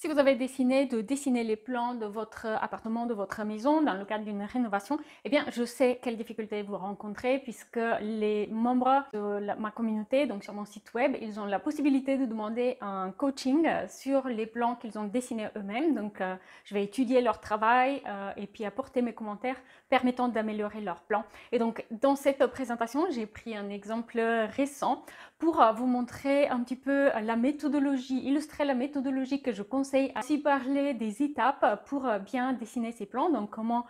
Si vous avez décidé de dessiner les plans de votre appartement, de votre maison dans le cadre d'une rénovation, eh bien, je sais quelles difficultés vous rencontrez puisque les membres de ma communauté, donc sur mon site web, ils ont la possibilité de demander un coaching sur les plans qu'ils ont dessinés eux-mêmes. Donc, je vais étudier leur travail et puis apporter mes commentaires permettant d'améliorer leurs plans. Et donc, dans cette présentation, j'ai pris un exemple récent pour vous montrer un petit peu la méthodologie, illustrer la méthodologie que je conseille, ainsi parler des étapes pour bien dessiner ces plans, donc comment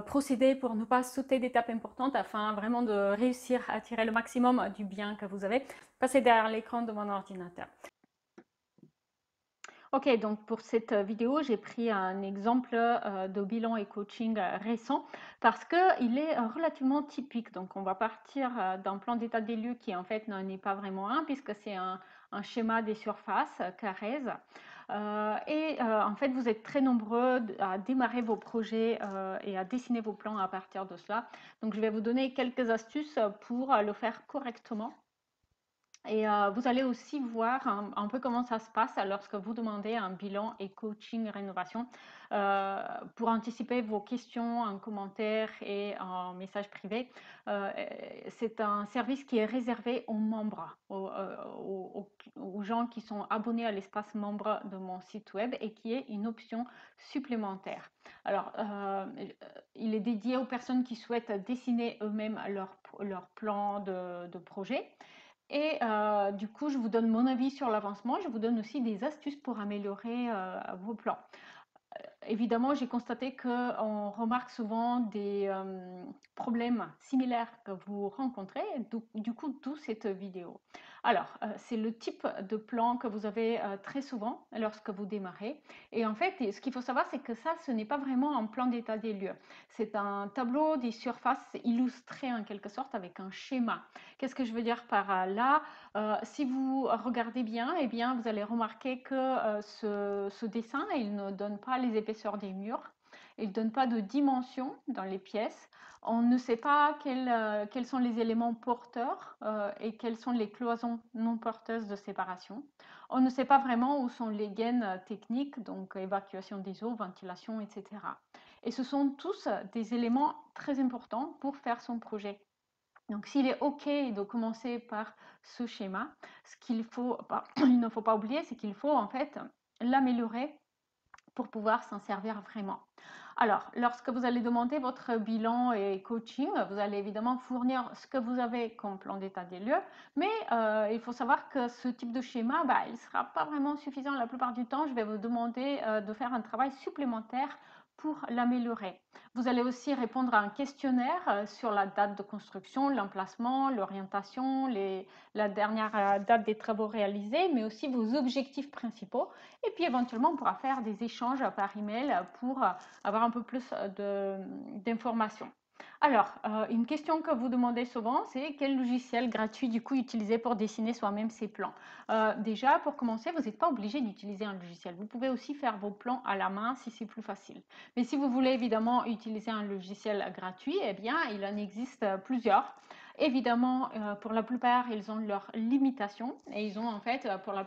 procéder pour ne pas sauter d'étapes importantes afin vraiment de réussir à tirer le maximum du bien que vous avez. Passez derrière l'écran de mon ordinateur. Ok, donc pour cette vidéo, j'ai pris un exemple de bilan et coaching récent parce qu'il est relativement typique. Donc on va partir d'un plan d'état des lieux qui en fait n'en est pas vraiment un puisque c'est un schéma des surfaces carrées. En fait, vous êtes très nombreux à démarrer vos projets et à dessiner vos plans à partir de cela. Donc je vais vous donner quelques astuces pour le faire correctement. Et vous allez aussi voir un peu comment ça se passe lorsque vous demandez un bilan et coaching rénovation pour anticiper vos questions en commentaire et en message privé. C'est un service qui est réservé aux membres, aux gens qui sont abonnés à l'espace membre de mon site web et qui est une option supplémentaire. Alors, il est dédié aux personnes qui souhaitent dessiner eux-mêmes leur plan de projet. Et du coup, je vous donne mon avis sur l'avancement. Je vous donne aussi des astuces pour améliorer vos plans. Évidemment, j'ai constaté qu'on remarque souvent des problèmes similaires que vous rencontrez, du coup, d'où cette vidéo. Alors, c'est le type de plan que vous avez très souvent lorsque vous démarrez. Et en fait, ce qu'il faut savoir, c'est que ça, ce n'est pas vraiment un plan d'état des lieux. C'est un tableau des surfaces illustré en quelque sorte avec un schéma. Qu'est-ce que je veux dire par là? Si vous regardez bien, eh bien, vous allez remarquer que ce dessin, il ne donne pas les épaisseurs des murs, il ne donne pas de dimension dans les pièces. On ne sait pas quels sont les éléments porteurs et quelles sont les cloisons non porteuses de séparation. On ne sait pas vraiment où sont les gaines techniques, donc évacuation des eaux, ventilation, etc. Et ce sont tous des éléments très importants pour faire son projet. Donc, s'il est OK de commencer par ce schéma, il ne faut pas oublier, c'est qu'il faut en fait l'améliorer pour pouvoir s'en servir vraiment. Alors, lorsque vous allez demander votre bilan et coaching, vous allez évidemment fournir ce que vous avez comme plan d'état des lieux, mais il faut savoir que ce type de schéma, il ne sera pas vraiment suffisant la plupart du temps. Je vais vous demander de faire un travail supplémentaire pour l'améliorer. Vous allez aussi répondre à un questionnaire sur la date de construction, l'emplacement, l'orientation, la dernière date des travaux réalisés, mais aussi vos objectifs principaux. Et puis éventuellement, on pourra faire des échanges par email pour avoir un peu plus d'informations. Alors, une question que vous demandez souvent, c'est quel logiciel gratuit du coup utiliser pour dessiner soi-même ses plans. Déjà, pour commencer, vous n'êtes pas obligé d'utiliser un logiciel. Vous pouvez aussi faire vos plans à la main si c'est plus facile. Mais si vous voulez évidemment utiliser un logiciel gratuit, eh bien, il en existe plusieurs. Évidemment, pour la plupart, ils ont leurs limitations et ils ont en fait, pour la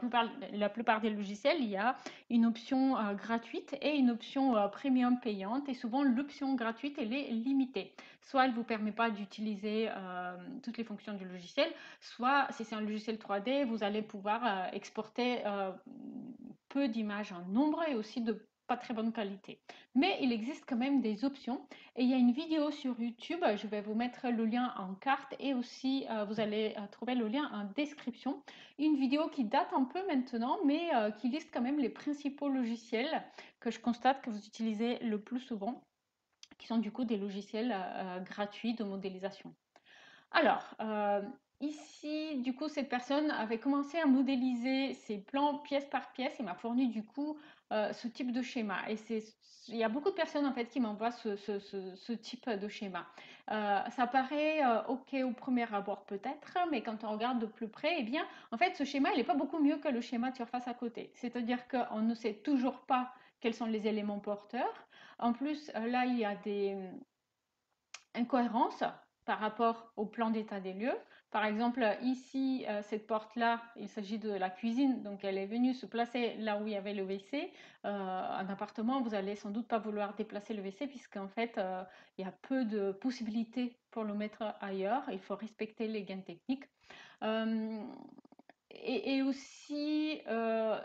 plupart des logiciels, il y a une option gratuite et une option premium payante. Et souvent, l'option gratuite, elle est limitée. Soit elle ne vous permet pas d'utiliser toutes les fonctions du logiciel, soit si c'est un logiciel 3D, vous allez pouvoir exporter peu d'images en nombre et aussi de pas très bonne qualité. Mais il existe quand même des options et il y a une vidéo sur YouTube, je vais vous mettre le lien en carte et aussi vous allez trouver le lien en description. Une vidéo qui date un peu maintenant mais qui liste quand même les principaux logiciels que je constate que vous utilisez le plus souvent, qui sont du coup des logiciels gratuits de modélisation. Alors, ici, du coup, cette personne avait commencé à modéliser ses plans pièce par pièce et m'a fourni du coup ce type de schéma. Et il y a beaucoup de personnes en fait qui m'envoient ce type de schéma. Ça paraît OK au premier abord peut-être, mais quand on regarde de plus près, eh bien, en fait, ce schéma, il n'est pas beaucoup mieux que le schéma de surface à côté. C'est-à-dire qu'on ne sait toujours pas quels sont les éléments porteurs. En plus, là, il y a des incohérence par rapport au plan d'état des lieux. Par exemple, ici, cette porte-là, il s'agit de la cuisine, donc elle est venue se placer là où il y avait le WC. Un appartement, vous allez sans doute pas vouloir déplacer le WC puisqu'en fait, il y a peu de possibilités pour le mettre ailleurs. Il faut respecter les gains techniques. Euh, et aussi,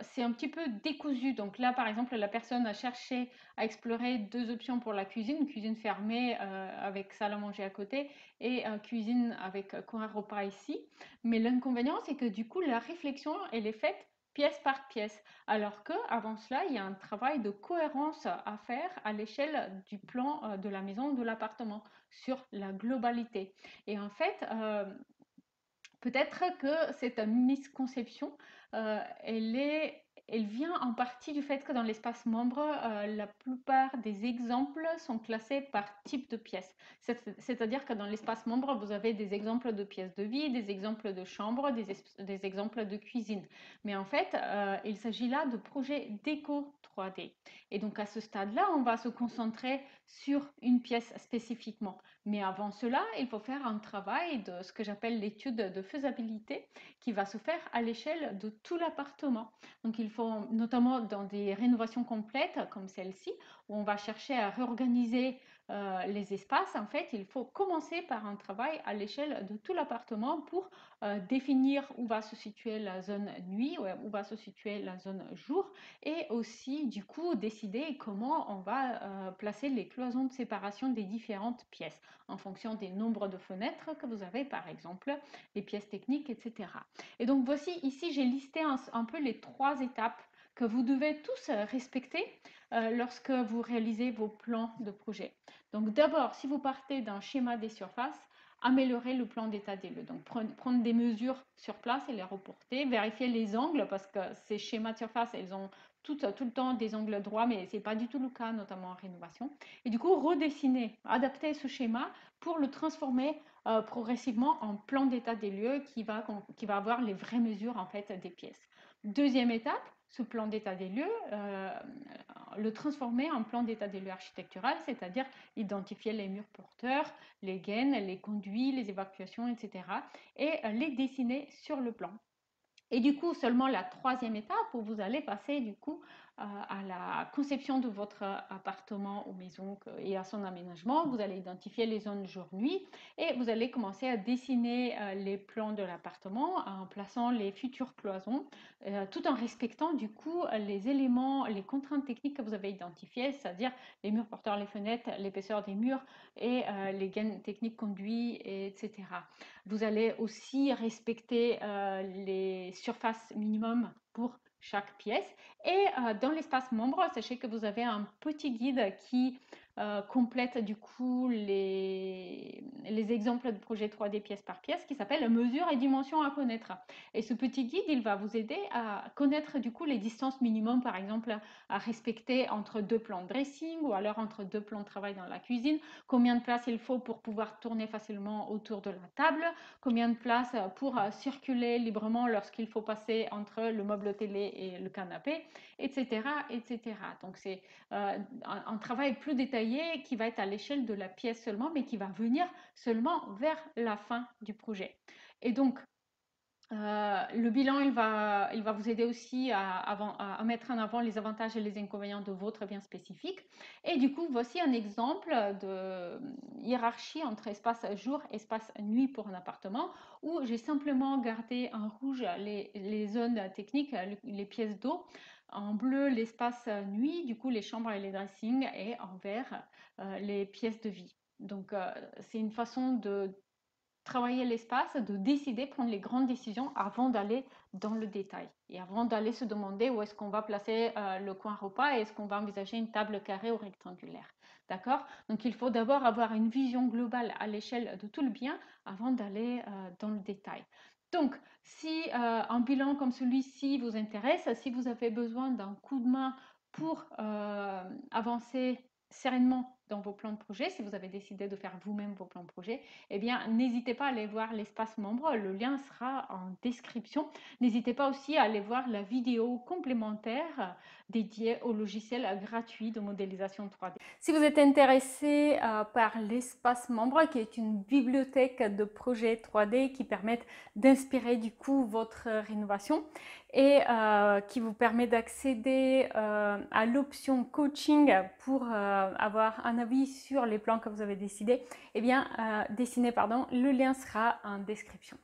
c'est un petit peu décousu. Donc là, par exemple, la personne a cherché à explorer deux options pour la cuisine, cuisine fermée avec salle à manger à côté et cuisine avec coin repas ici. Mais l'inconvénient, c'est que du coup, la réflexion, elle est faite pièce par pièce. Alors que avant cela, il y a un travail de cohérence à faire à l'échelle du plan de la maison, de l'appartement, sur la globalité. Et en fait, peut-être que cette misconception, elle vient en partie du fait que dans l'espace membre, la plupart des exemples sont classés par type de pièce. C'est-à-dire que dans l'espace membre, vous avez des exemples de pièces de vie, des exemples de chambres, des exemples de cuisine. Mais en fait, il s'agit là de projets déco 3D. Et donc à ce stade-là, on va se concentrer sur une pièce spécifiquement. Mais avant cela, il faut faire un travail de ce que j'appelle l'étude de faisabilité qui va se faire à l'échelle de tout l'appartement. Donc il faut notamment dans des rénovations complètes comme celle-ci, où on va chercher à réorganiser les espaces, en fait, il faut commencer par un travail à l'échelle de tout l'appartement pour définir où va se situer la zone nuit, où va se situer la zone jour, et aussi du coup décider comment on va placer les cloisons de séparation des différentes pièces en fonction des nombres de fenêtres que vous avez, par exemple, les pièces techniques, etc. Et donc voici, ici, j'ai listé un peu les trois étapes que vous devez tous respecter lorsque vous réalisez vos plans de projet. Donc d'abord, si vous partez d'un schéma des surfaces, améliorer le plan d'état des lieux. Donc prendre des mesures sur place et les reporter, vérifier les angles parce que ces schémas de surface, elles ont tout le temps des angles droits, mais ce n'est pas du tout le cas, notamment en rénovation. Et du coup, redessiner, adapter ce schéma pour le transformer progressivement en plan d'état des lieux qui va avoir les vraies mesures en fait des pièces. Deuxième étape, ce plan d'état des lieux, le transformer en plan d'état des lieux architectural, c'est-à-dire identifier les murs porteurs, les gaines, les conduits, les évacuations, etc. et les dessiner sur le plan. Et du coup, seulement la troisième étape où vous allez passer du coup à la conception de votre appartement ou maison et à son aménagement. Vous allez identifier les zones jour-nuit et vous allez commencer à dessiner les plans de l'appartement en plaçant les futures cloisons, tout en respectant du coup les éléments, les contraintes techniques que vous avez identifiées, c'est-à-dire les murs porteurs, les fenêtres, l'épaisseur des murs et les gaines techniques conduits, etc. Vous allez aussi respecter les surfaces minimum pour chaque pièce. Et dans l'espace membre, sachez que vous avez un petit guide qui complète du coup les exemples de projet 3D pièce par pièce qui s'appelle mesures et dimensions à connaître. Et ce petit guide, il va vous aider à connaître du coup les distances minimum, par exemple, à respecter entre deux plans de dressing ou alors entre deux plans de travail dans la cuisine, combien de place il faut pour pouvoir tourner facilement autour de la table, combien de place pour circuler librement lorsqu'il faut passer entre le meuble télé et le canapé, etc. etc. Donc c'est un travail plus détaillé qui va être à l'échelle de la pièce seulement, mais qui va venir seulement vers la fin du projet. Et donc, le bilan, il va vous aider aussi à mettre en avant les avantages et les inconvénients de votre bien spécifique. Et du coup, voici un exemple de hiérarchie entre espace jour et espace nuit pour un appartement où j'ai simplement gardé en rouge les zones techniques, les pièces d'eau, en bleu l'espace nuit, du coup les chambres et les dressings, et en vert les pièces de vie. Donc, c'est une façon de travailler l'espace, de décider, prendre les grandes décisions avant d'aller dans le détail et avant d'aller se demander où est-ce qu'on va placer le coin repas et est-ce qu'on va envisager une table carrée ou rectangulaire. D'accord? Donc il faut d'abord avoir une vision globale à l'échelle de tout le bien avant d'aller dans le détail. Donc, si un bilan comme celui-ci vous intéresse, si vous avez besoin d'un coup de main pour avancer sereinement dans vos plans de projet, si vous avez décidé de faire vous-même vos plans de projet, eh bien, n'hésitez pas à aller voir l'espace membre. Le lien sera en description. N'hésitez pas aussi à aller voir la vidéo complémentaire dédiée au logiciel gratuit de modélisation 3D. Si vous êtes intéressé par l'espace membre, qui est une bibliothèque de projets 3D qui permettent d'inspirer du coup votre rénovation et qui vous permet d'accéder à l'option coaching pour avoir un avis sur les plans que vous avez décidé, eh bien, dessiné, pardon, le lien sera en description.